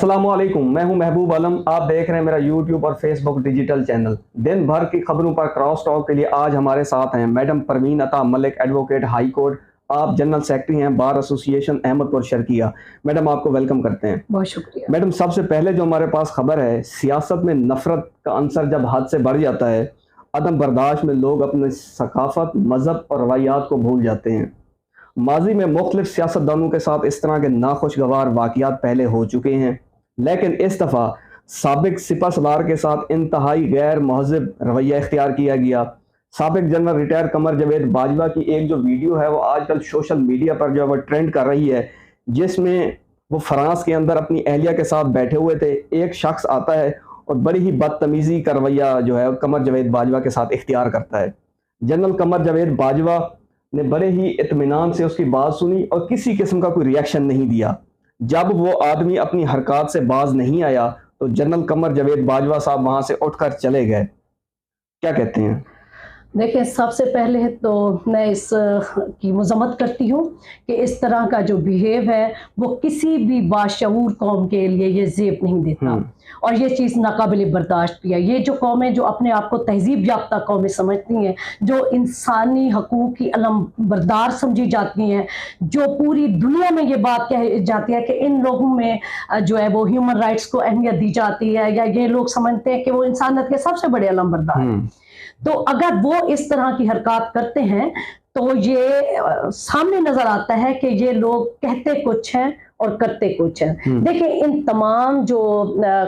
अस्सलाम वालेकुम, मैं हूं महबूब आलम। आप देख रहे हैं मेरा यूट्यूब और फेसबुक डिजिटल चैनल। दिन भर की खबरों पर क्रॉस टॉक के लिए आज हमारे साथ हैं madam Parveen Ata Malik, advocate high court. आप जनरल सेक्रेटरी हैं bar association Ahmedpur Sharqia. Madam आपको वेलकम करते हैं। बहुत शुक्रिया। मैडम सबसे पहले जो हमारे पास खबर है, सियासत में नफरत का अंसर जब हद से बढ़ जाता है, अदम बर्दाश्त में लोग अपने सकाफत, मजहब और रवायात को भूल जाते हैं। माजी में मुख्तलिफ सियासतदानों के साथ इस तरह के नाखुशगवार वाक़यात पहले हो चुके हैं, लेकिन इस दफ़ा साबिक सिपह सलार के साथ इंतहाई गैर महज़ब रवैया इख्तियार किया गया। साबिक जनरल रिटायर कमर जावेद बाजवा की एक जो वीडियो है वो आजकल सोशल मीडिया पर जो है वो ट्रेंड कर रही है, जिसमें वो फ्रांस के अंदर अपनी अहलिया के साथ बैठे हुए थे। एक शख्स आता है और बड़ी ही बदतमीज़ी का रवैया जो है कमर जावेद बाजवा के साथ इख्तियार करता है। जनरल कमर जावेद बाजवा ने बड़े ही इत्मीनान से उसकी बात सुनी और किसी किस्म का कोई रिएक्शन नहीं दिया। जब वो आदमी अपनी हरकत से बाज नहीं आया तो जनरल कमर जावेद बाजवा साहब वहां से उठकर चले गए। क्या कहते हैं? देखिए, सबसे पहले तो मैं इस की मजम्मत करती हूँ कि इस तरह का जो बिहेव है वो किसी भी बाशऊर कौम के लिए ये ज़ेब नहीं देता और ये चीज़ नाकाबिल बर्दाश्त भी है। ये जो कौमें जो अपने आप को तहजीब याफ्ता कौमें समझती हैं, जो इंसानी हकूक़ की अलम बरदार समझी जाती हैं, जो पूरी दुनिया में ये बात कही जाती है कि इन लोगों में जो है वो ह्यूमन राइट्स को अहमियत दी जाती है, या ये लोग समझते हैं कि वो इंसानियत के सबसे बड़े अलम बरदार हैं। तो अगर वो इस तरह की हरकत करते हैं तो ये सामने नजर आता है कि ये लोग कहते कुछ हैं और करते कुछ हैं। देखिए, इन तमाम जो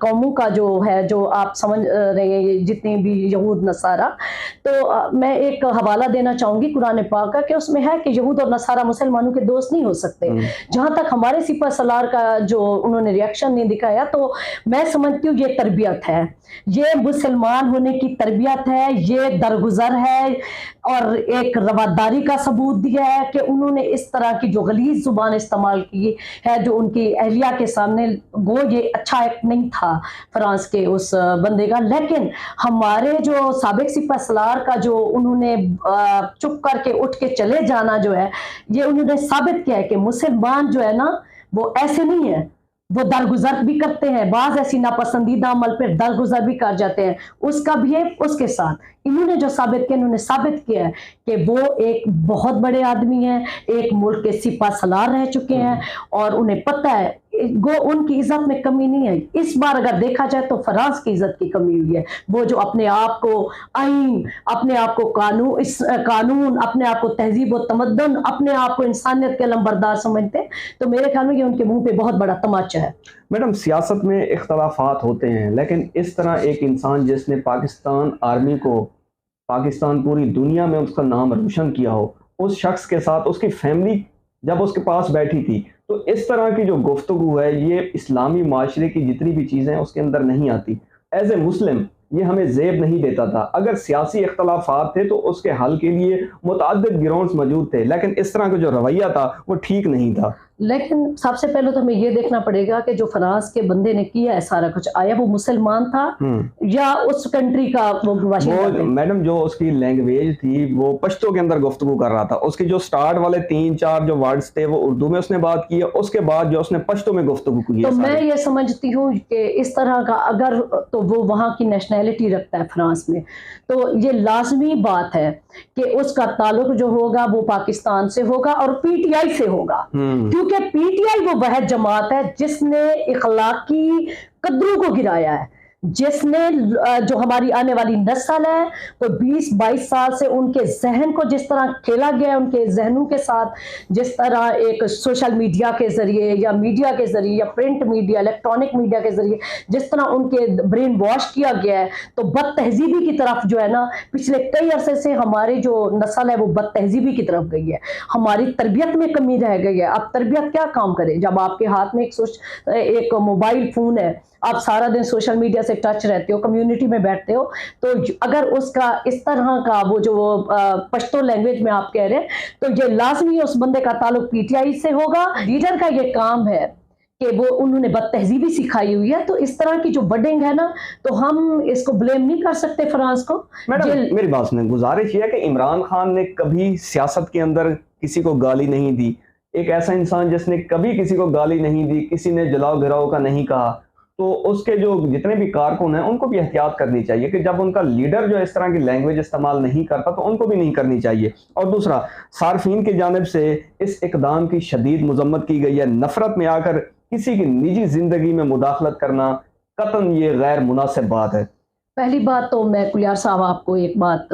कौमों का जो है, जो आप समझ रहे हैं, जितनी भी यहूद नसारा, तो मैं एक हवाला देना चाहूँगी कुरान पाक का कि उसमें है कि यहूद और नसारा मुसलमानों के दोस्त नहीं हो सकते। जहाँ तक हमारे सिपह सलार का जो उन्होंने रिएक्शन नहीं दिखाया, तो मैं समझती हूँ ये तरबियत है, ये मुसलमान होने की तरबियत है, ये दरगुजर है और एक रवादारी का सबूत दिया है कि उन्होंने इस तरह की जो गलीज़ जुबान इस्तेमाल की है जो उनकी अहलिया के सामने। वो ये अच्छा एक्ट नहीं था फ्रांस के उस बंदे का, लेकिन हमारे जो साबिक सिपह सलार का जो उन्होंने चुप करके उठ के चले जाना जो है, ये उन्होंने साबित किया है कि मुसलमान जो है ना वो ऐसे नहीं है, वो दरगुजर भी करते हैं, बाज ऐसी नापसंदीदा अमल पर दरगुजर भी कर जाते हैं। उसका बिहेव उसके साथ इन्होंने जो साबित किया, इन्होंने साबित किया है कि वो एक बहुत बड़े आदमी हैं, एक मुल्क के सिपह सलार रह चुके हैं और उन्हें पता है वो उनकी इज्जत में कमी नहीं है। इस बार अगर देखा जाए तो फ्रांस की इज्जत की कमी हुई है। वो जो अपने आप को आईन, अपने आप को कानून, अपने आप को तहजीब व तमद्दुन, अपने आप को इंसानियत के अलमबरदार समझते हैं, तो मेरे ख्याल में ये उनके मुंह पे बहुत बड़ा तमाचा है। मैडम, सियासत में इख्तलाफात होते हैं, लेकिन इस तरह एक इंसान जिसने पाकिस्तान आर्मी को, पाकिस्तान पूरी दुनिया में उसका नाम रोशन किया हो, उस शख्स के साथ उसकी फैमिली जब उसके पास बैठी थी, तो इस तरह की जो गुफ्तगू है ये इस्लामी माशरे की जितनी भी चीज़ें हैं उसके अंदर नहीं आती। एज ए मुस्लिम ये हमें ज़ेब नहीं देता था। अगर सियासी इख्तलाफात थे तो उसके हल के लिए मुतअद्दिद ग्राउंड्स मौजूद थे, लेकिन इस तरह का जो रवैया था वो ठीक नहीं था। लेकिन सबसे पहले तो हमें ये देखना पड़ेगा कि जो फ्रांस के बंदे ने किया है सारा कुछ, आया वो मुसलमान था या उस कंट्री का वो मैडम जो उसकी लैंग्वेज थी वो पश्तो के अंदर गुफ्तगू कर रहा था। उसके जो स्टार्ट वाले 3-4 जो वर्ड्स थे वो उर्दू में उसने बात की है, उसके बाद जो उसने पश्तो में गुफ्तगू की है। तो मैं ये समझती हूँ कि इस तरह का अगर तो वो वहाँ की नेशनैलिटी रखता है फ्रांस में, तो ये लाजमी बात है कि उसका ताल्लुक जो होगा वो पाकिस्तान से होगा और पीटीआई से होगा, क्योंकि पीटीआई वो वह जमात है जिसने इखलाकी कदरों को गिराया है, जिसने जो हमारी आने वाली नस्ल है तो 20-22 साल से उनके जहन को जिस तरह खेला गया है, उनके जहनों के साथ जिस तरह एक सोशल मीडिया के जरिए या मीडिया के जरिए या प्रिंट मीडिया, इलेक्ट्रॉनिक मीडिया के जरिए जिस तरह उनके ब्रेन वॉश किया गया है, तो बद तहजीबी की तरफ जो है ना पिछले कई अरसे से हमारी जो नस्ल है वो बद तहजीबी की तरफ गई है। हमारी तरबियत में कमी रह गई है। अब तरबियत क्या काम करे जब आपके हाथ में एक मोबाइल फोन है, आप सारा दिन सोशल मीडिया से टच रहते हो, कम्युनिटी में बैठते हो, तो अगर उसका इस तरह का वो जो पश्तो लैंग्वेज में आप कह रहे हैं, तो ये लाजमी उस बंदे का ताल्लुक पीटीआई से होगा। लीडर का ये काम है कि वो उन्होंने बदतहजीबी सिखाई हुई है, तो इस तरह की जो बडिंग है ना, तो हम इसको ब्लेम नहीं कर सकते फ्रांस को। मैडम मेरी बात सुने, गुजारिश ये है कि इमरान खान ने कभी सियासत के अंदर किसी को गाली नहीं दी। ایک ایسا انسان جس نے کبھی کسی کو گالی نہیں دی, کسی نے جلاؤ گھراؤ کا نہیں کہا, تو اس کے جو جتنے بھی کارکن ہیں ان کو بھی احتیاط کرنی چاہیے کہ جب ان کا لیڈر جو اس طرح کی لینگویج استعمال نہیں کرتا تو ان کو بھی نہیں کرنی چاہیے. اور دوسرا, صارفین کی جانب سے اس اقدام کی شدید مذمت کی گئی ہے. نفرت میں آ کر کسی کی نجی زندگی میں مداخلت کرنا قطعاً یہ غیر مناسب بات ہے. پہلی بات تو میں کلیار صاحب آپ کو ایک بات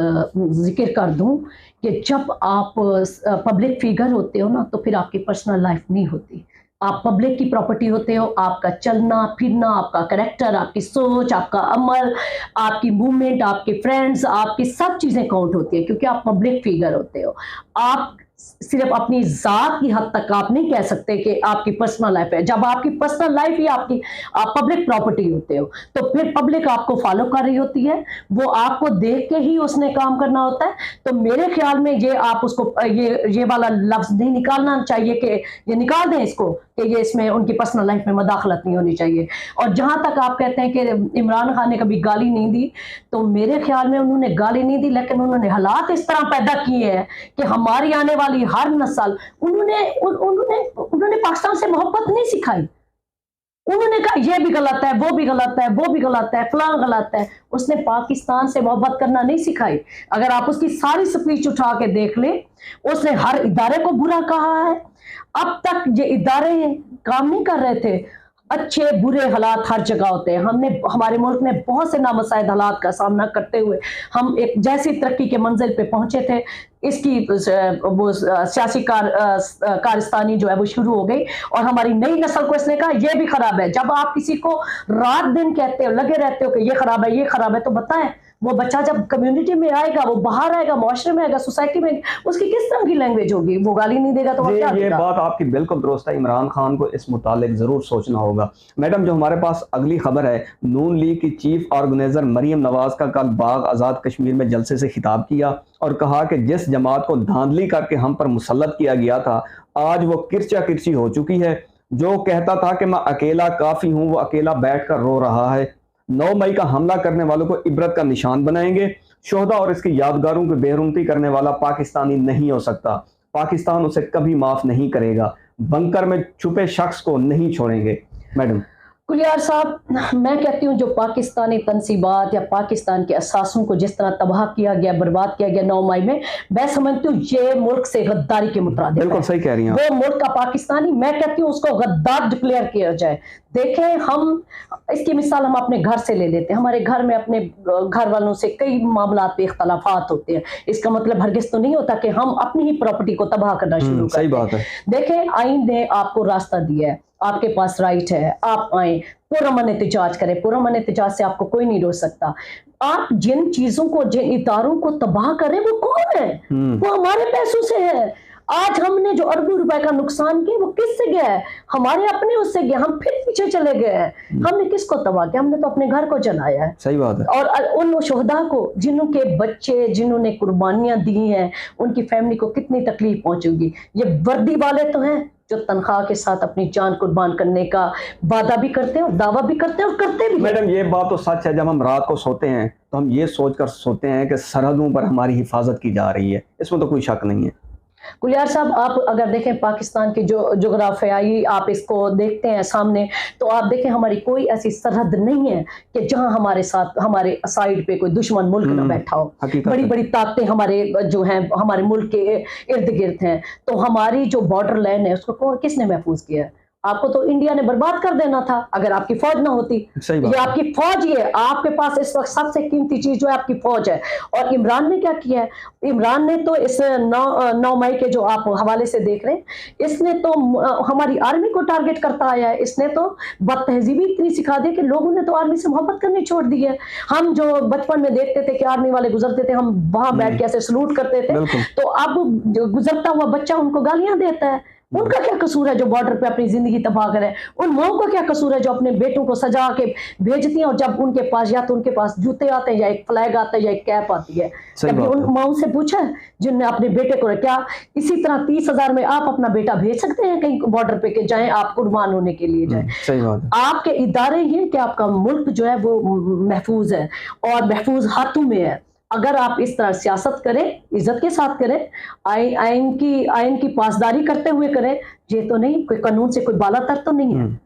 ذکر کر دوں کہ جب آپ پبلک فیگر ہوتے ہو نا تو پھر آپ کی پرسنل لائف نہیں ہوتی. آپ پبلک کی پراپرٹی ہوتے ہو. آپ کا چلنا پھرنا, آپ کا کریکٹر, آپ کی سوچ, آپ کا عمل, آپ کی موومنٹ, آپ کے فرینڈز, آپ کی سب چیزیں کاؤنٹ ہوتی ہیں کیونکہ آپ پبلک فیگر ہوتے ہو. آپ صرف اپنی ذات کی حد تک آپ نہیں کہہ سکتے کہ آپ کی پرسنل لائف ہے. جب آپ کی پرسنل لائف ہی آپ پبلک پراپرٹی ہوتے ہو تو پھر پبلک آپ کو فالو کر رہی ہوتی ہے, وہ آپ کو دیکھ کے ہی اس نے کام کرنا ہوتا ہے. تو میرے خیال میں یہ آپ اس کو یہ والا لفظ نہیں نکالنا چاہیے کہ یہ نکال دیں اس کو کہ یہ اس میں ان کی پرسنل لائف میں مداخلت نہیں ہونی چاہیے. اور جہاں تک آپ کہتے ہیں کہ عمران خان نے کبھی گالی نہیں دی, تو میرے خیال میں انہوں نے گالی نہیں دی لیکن انہوں نے حالات اس طرح پیدا کیے ہیں کہ ہماری آنے والی ہر نسل, انہوں نے پاکستان سے محبت نہیں سکھائی. انہوں نے کہا یہ بھی غلط ہے, وہ بھی غلط ہے, وہ بھی غلط ہے, فلاں غلط ہے. اس نے پاکستان سے محبت کرنا نہیں سکھائی. اگر آپ اس کی ساری سپیچ اٹھا کے دیکھ لیں, اس نے ہر ادارے کو برا کہا ہے. اب تک یہ ادارے کام نہیں کر رہے تھے. اچھے برے حالات ہر جگہ ہوتے ہیں. ہمارے ملک میں بہت سے نامساعد حالات کا سامنا کرتے ہوئے ہم ایک جیسی ترقی کے منزل پہ پہنچے تھے, اس کی وہ سیاسی کارستانی جو ہے وہ شروع ہو گئی اور ہماری نئی نسل کو اس نے کہا یہ بھی خراب ہے. جب آپ کسی کو رات دن کہتے ہو, لگے رہتے ہو کہ یہ خراب ہے, یہ خراب ہے, تو بتائیں وہ بچہ جب کمیونٹی میں آئے گا, وہ باہر آئے گا, معاشرے میں آئے گا, سوسائٹی میں, اس کی کس طرح کی لینگویج ہوگی؟ وہ گالی نہیں دے گا تو کیا دے یہ گا؟ بات آپ کی بالکل درست ہے. عمران خان کو اس متعلق ضرور سوچنا ہوگا. میڈم, جو ہمارے پاس اگلی خبر ہے, نون لیگ کی چیف آرگنائزر مریم نواز کا کل باغ آزاد کشمیر میں جلسے سے خطاب کیا اور کہا کہ جس جماعت کو دھاندلی کر کے ہم پر مسلط کیا گیا تھا, آج وہ کرچا کرچی ہو چکی ہے. جو کہتا تھا کہ میں اکیلا کافی ہوں, وہ اکیلا بیٹھ کر رو رہا ہے. 9 مئی کا حملہ کرنے والوں کو عبرت کا نشان بنائیں گے. شہداء اور اس کی یادگاروں کی بے حرمتی کرنے والا پاکستانی نہیں ہو سکتا. پاکستان اسے کبھی معاف نہیں کرے گا. بنکر میں چھپے شخص کو نہیں چھوڑیں گے. میڈم کلیار صاحب, میں کہتی ہوں جو پاکستانی تنصیبات یا پاکستان کے اساسوں کو جس طرح تباہ کیا گیا, برباد کیا گیا 9 مئی میں سمجھتی ہوں یہ ملک سے غداری کے مترادف ہے. بالکل صحیح کہہ رہی ہیں. وہ ملک کا پاکستانی, میں کہتی ہوں اس کو غدار ڈکلیئر کیا جائے. دیکھیں, ہم اس کی مثال ہم اپنے گھر سے لے لیتے ہیں. ہمارے گھر میں اپنے گھر والوں سے کئی معاملات پہ اختلافات ہوتے ہیں. اس کا مطلب ہرگز تو نہیں ہوتا کہ ہم اپنی ہی پراپرٹی کو تباہ کرنا شروع کریں. صحیح بات ہے. دیکھیں, آئین نے آپ کو راستہ دیا ہے, آپ کے پاس رائٹ ہے, آپ آئیں, پرامن احتجاج کریں. پرامن احتجاج سے آپ کو کوئی نہیں روک سکتا. آپ جن چیزوں کو, جن اداروں کو تباہ کریں, وہ کون ہے؟ وہ ہمارے پیسوں سے ہے. آج ہم نے جو اربوں روپے کا نقصان کیا وہ کس سے گیا ہے؟ ہمارے اپنے اس سے گیا. ہم پھر پیچھے چلے گئے ہیں. ہم نے کس کو تباہ کیا؟ ہم نے تو اپنے گھر کو جلایا ہے. صحیح بات ہے. اور ان شہداء کو, جنہوں کے بچے, جنہوں نے قربانیاں دی ہیں, ان کی فیملی کو کتنی تکلیف پہنچے گی. یہ وردی والے تو ہیں جو تنخواہ کے ساتھ اپنی جان قربان کرنے کا وعدہ بھی کرتے ہیں اور دعویٰ بھی کرتے ہیں اور کرتے بھی. میڈم, یہ بات تو سچ ہے. جب ہم رات کو سوتے ہیں تو ہم یہ سوچ کر سوتے ہیں کہ سرحدوں پر ہماری حفاظت کی جا رہی ہے. اس میں تو کوئی شک نہیں ہے. کلیار صاحب, آپ اگر دیکھیں پاکستان کی جو جغرافیائی آپ اس کو دیکھتے ہیں سامنے, تو آپ دیکھیں ہماری کوئی ایسی سرحد نہیں ہے کہ جہاں ہمارے ساتھ, ہمارے سائڈ پہ کوئی دشمن ملک نہ بیٹھا ہو. بڑی بڑی طاقتیں ہمارے جو ہیں ہمارے ملک کے ارد گرد ہیں. تو ہماری جو بارڈر لائن ہے اس کو کس نے محفوظ کیا ہے؟ آپ کو تو انڈیا نے برباد کر دینا تھا اگر آپ کی فوج نہ ہوتی. یہ آپ کی فوج ہی ہے. آپ کے پاس اس وقت سب سے قیمتی چیز جو ہے آپ کی فوج ہے. اور عمران نے کیا کیا ہے؟ عمران نے تو اس 9 مئی کے جو آپ حوالے سے دیکھ رہے ہیں, اس نے تو ہماری آرمی کو ٹارگٹ کرتا آیا ہے. اس نے تو بد تہذیبی اتنی سکھا دی کہ لوگوں نے تو آرمی سے محبت کرنی چھوڑ دی ہے. ہم جو بچپن میں دیکھتے تھے کہ آرمی والے گزرتے تھے, ہم وہاں بیٹھ کے ایسے سلوٹ کرتے تھے, تو اب گزرتا ہوا بچہ ان کو گالیاں دیتا ہے. ان کا کیا قصور ہے جو بارڈر پہ اپنی زندگی تباہ کرے؟ ان ماؤں کا کیا قصور ہے جو اپنے بیٹوں کو سجا کے بھیجتی ہیں اور جب ان کے پاس یا تو ان کے پاس جوتے آتے ہیں یا ایک فلیگ آتا ہے یا ایک کیپ آتی ہے؟ کبھی ان ماؤں سے پوچھا جن نے اپنے بیٹے کو, کیا اسی طرح 30,000 میں آپ اپنا بیٹا بھیج سکتے ہیں کہیں بارڈر پہ کہ جائیں آپ قربان ہونے کے لیے جائیں؟ آپ کے ادارے یہ کہ آپ کا ملک جو ہے وہ محفوظ ہے اور محفوظ ہاتھوں میں ہے. अगर आप इस तरह सियासत करें, इज्जत के साथ करें, आइन की पासदारी करते हुए करें, ये तो नहीं, कोई कानून से कोई बालातर तो नहीं है।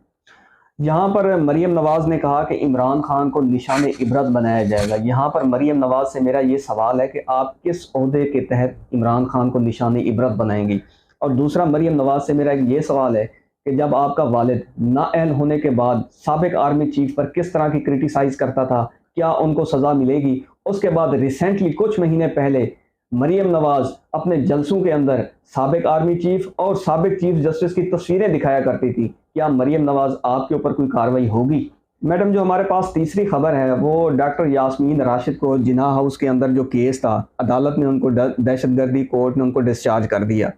यहाँ पर मरीम नवाज ने कहा कि इमरान खान को निशान इबरत बनाया जाएगा। यहाँ पर मरीम नवाज से मेरा ये सवाल है कि आप किस ओहदे के तहत इमरान खान को निशान इबरत बनाएंगी? और दूसरा, मरीम नवाज से मेरा ये सवाल है कि जब आपका वालिद नाअहल होने के बाद साबिक आर्मी चीफ पर किस तरह की क्रिटिसाइज़ करता था, क्या उनको सज़ा मिलेगी? उसके बाद रिसेंटली कुछ महीने पहले मरीम नवाज अपने जलसों के अंदर साबिक आर्मी चीफ और साबिक चीफ जस्टिस की तस्वीरें दिखाया करती थी। क्या मरीम नवाज आपके ऊपर कोई कार्रवाई होगी? मैडम, जो हमारे पास तीसरी खबर है वो डॉक्टर यास्मीन राशिद को जिन्ना हाउस के अंदर जो केस था, अदालत ने उनको दहशतगर्दी, कोर्ट ने उनको डिस्चार्ज कर दिया।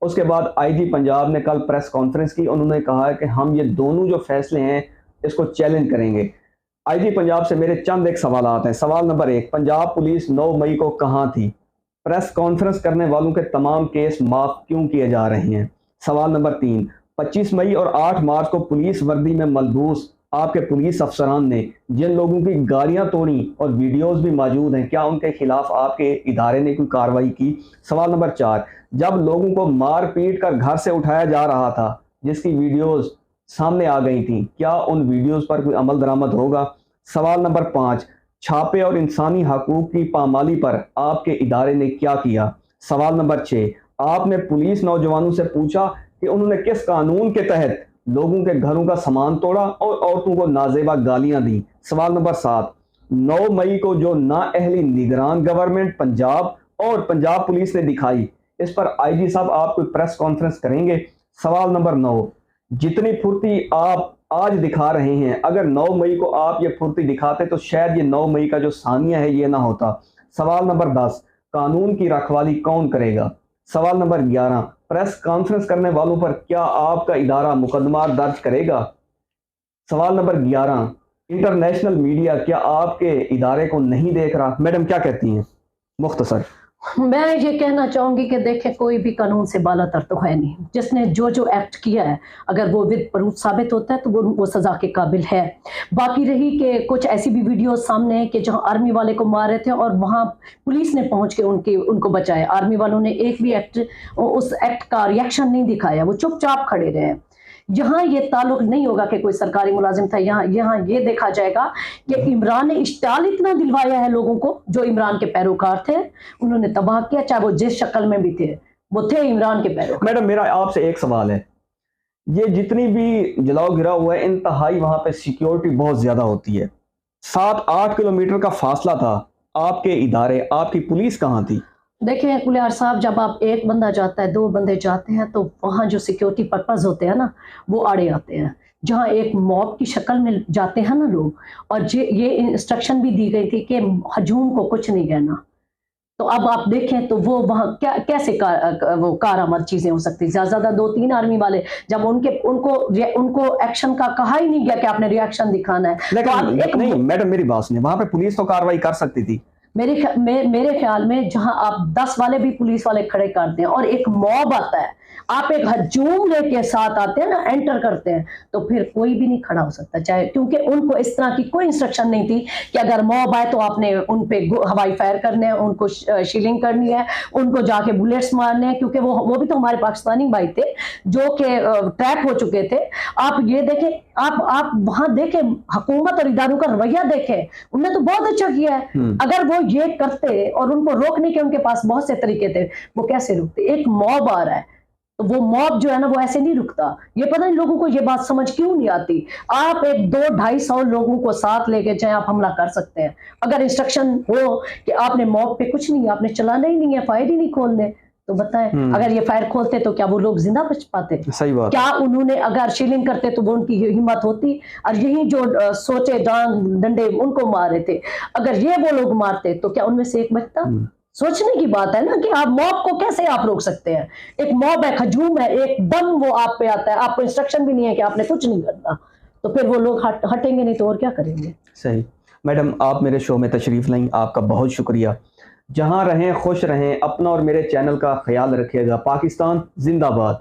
उसके बाद आईजी पंजाब ने कल प्रेस कॉन्फ्रेंस की, उन्होंने कहा कि हम ये दोनों जो फैसले हैं इसको चैलेंज करेंगे। आईजी पंजाब से मेरे चंद एक सवाल हैं। सवाल नंबर 1, पंजाब पुलिस 9 मई को कहाँ थी? प्रेस कॉन्फ्रेंस करने वालों के तमाम केस माफ क्यों किए जा रहे हैं? सवाल नंबर 3, 25 मई और 8 मार्च को पुलिस वर्दी में मलबूस आपके पुलिस अफसरान ने जिन लोगों की गाड़ियां तोड़ी और वीडियोस भी मौजूद हैं, क्या उनके खिलाफ आपके इदारे ने कोई कार्रवाई की? सवाल नंबर 4, जब लोगों को मार पीट कर घर से उठाया जा रहा था, जिसकी वीडियोस सामने आ गई थी, क्या उन वीडियोस पर कोई अमल दरामद होगा? सवाल नंबर 5, छापे और इंसानी हकूक की पामाली पर आपके इदारे ने क्या किया? सवाल नंबर 6, आपने पुलिस नौजवानों से पूछा कि उन्होंने किस कानून के तहत लोगों के घरों का सामान तोड़ा और औरतों को नाजेबा गालियां दी? सवाल नंबर 7, 9 मई को जो नाअहली निगरान गवर्नमेंट पंजाब और पंजाब पुलिस ने दिखाई, इस पर आईजी साहब आप कोई प्रेस कॉन्फ्रेंस करेंगे? सवाल नंबर 9, जितनी फुर्ती आप आज दिखा रहे हैं, अगर 9 मई को आप ये फुर्ती दिखाते तो शायद ये 9 मई का जो सानिया है ये ना होता। सवाल नंबर 10, कानून की रखवाली कौन करेगा? सवाल नंबर 11, प्रेस कॉन्फ्रेंस करने वालों पर क्या आपका इदारा मुकदमा दर्ज करेगा? सवाल नंबर 11, इंटरनेशनल मीडिया क्या आपके इदारे को नहीं देख रहा? मैडम क्या कहती हैं मुख्तसर? मैं ये कहना चाहूंगी कि देखें, कोई भी कानून से बालातर तो है नहीं। जिसने जो एक्ट किया है, अगर वो विद प्रूफ साबित होता है तो वो सजा के काबिल है। बाकी रही कि कुछ ऐसी भी वीडियो सामने है कि जहां आर्मी वाले को मार रहे थे और वहां पुलिस ने पहुंच के उनको बचाया। आर्मी वालों ने एक भी उस एक्ट का रिएक्शन नहीं दिखाया, वो चुपचाप खड़े रहे। यहाँ ये ताल्लुक नहीं होगा कि कोई सरकारी मुलाजिम था, यहाँ ये देखा जाएगा कि इमरान ने इश्ताल इतना दिलवाया है लोगों को, जो इमरान के पैरोकार थे उन्होंने तबाह किया, चाहे वो जिस शक्ल में भी थे, वो थे इमरान के पैरोकार। मैडम, मेरा आपसे एक सवाल है, ये जितनी भी जलाओ गिरा हुआ है, इंतहाई वहां पे सिक्योरिटी बहुत ज्यादा होती है। 7-8 किलोमीटर का फासला था, आपके इदारे, आपकी पुलिस कहाँ थी? देखिए कुलियार साहब, जब आप एक बंदा जाता है, 2 बंदे जाते हैं, तो वहाँ जो सिक्योरिटी पर्पस होते हैं ना, वो आड़े आते हैं। जहाँ एक मॉब की शक्ल में जाते हैं ना लोग, और ये इंस्ट्रक्शन भी दी गई थी कि हजूम को कुछ नहीं कहना, तो अब आप देखें तो वो वहाँ कैसे वो कारामद चीजें हो सकती। ज्यादा 2-3 आर्मी वाले, जब उनको एक्शन का कहा ही नहीं गया कि आपने रिएक्शन दिखाना है। लेकिन नहीं मैडम, मेरी बात सुनिए, वहां पे पुलिस तो कार्रवाई कर सकती थी। मेरे ख्याल में जहां आप 10 वाले भी पुलिस वाले खड़े करते हैं और एक मॉब आता है, आप एक हजूम लेके साथ आते हैं ना, एंटर करते हैं, तो फिर कोई भी नहीं खड़ा हो सकता, चाहे, क्योंकि उनको इस तरह की कोई इंस्ट्रक्शन नहीं थी कि अगर मॉब आए तो आपने उन पे हवाई फायर करने हैं, उनको शीलिंग करनी है, उनको जाके बुलेट्स मारने हैं, क्योंकि वो भी तो हमारे पाकिस्तानी भाई थे जो कि ट्रैप हो चुके थे। आप ये देखें, आप वहां देखें, हुकूमत और इदारों का रवैया देखें, उन्होंने तो बहुत अच्छा किया है। अगर वो ये करते और उनको रोकने के उनके पास बहुत से तरीके थे, वो कैसे रुकते? एक मॉब आ रहा है तो वो मॉब जो है ना, वो ऐसे नहीं रुकता। ये पता नहीं लोगों को ये बात समझ क्यों नहीं आती। आप एक 200-250 लोगों को साथ लेके जाए, आप हमला कर सकते हैं। अगर इंस्ट्रक्शन हो कि आपने मॉब पे कुछ नहीं, आपने चलाना ही नहीं है, फायर ही नहीं खोलने, तो बताएं, अगर ये फायर खोलते तो क्या वो लोग जिंदा बच पाते? सही बात। क्या उन्होंने अगर शीलिंग करते तो वो उनकी हिम्मत होती? और यही जो सोचे डांग डंडे उनको मार रहे थे, अगर ये वो लोग मारते तो क्या उनमें से एक बचता? सोचने की बात है ना कि आप मॉब को कैसे आप रोक सकते हैं? एक मॉब है, हजूम है, एकदम वो आप पे आता है, आपको इंस्ट्रक्शन भी नहीं है कि आपने कुछ नहीं करना, तो फिर वो लोग हटेंगे नहीं तो और क्या करेंगे? सही। मैडम, आप मेरे शो में तशरीफ लाईं, आपका बहुत शुक्रिया। जहां रहें खुश रहें, अपना और मेरे चैनल का ख्याल रखिएगा। पाकिस्तान जिंदाबाद।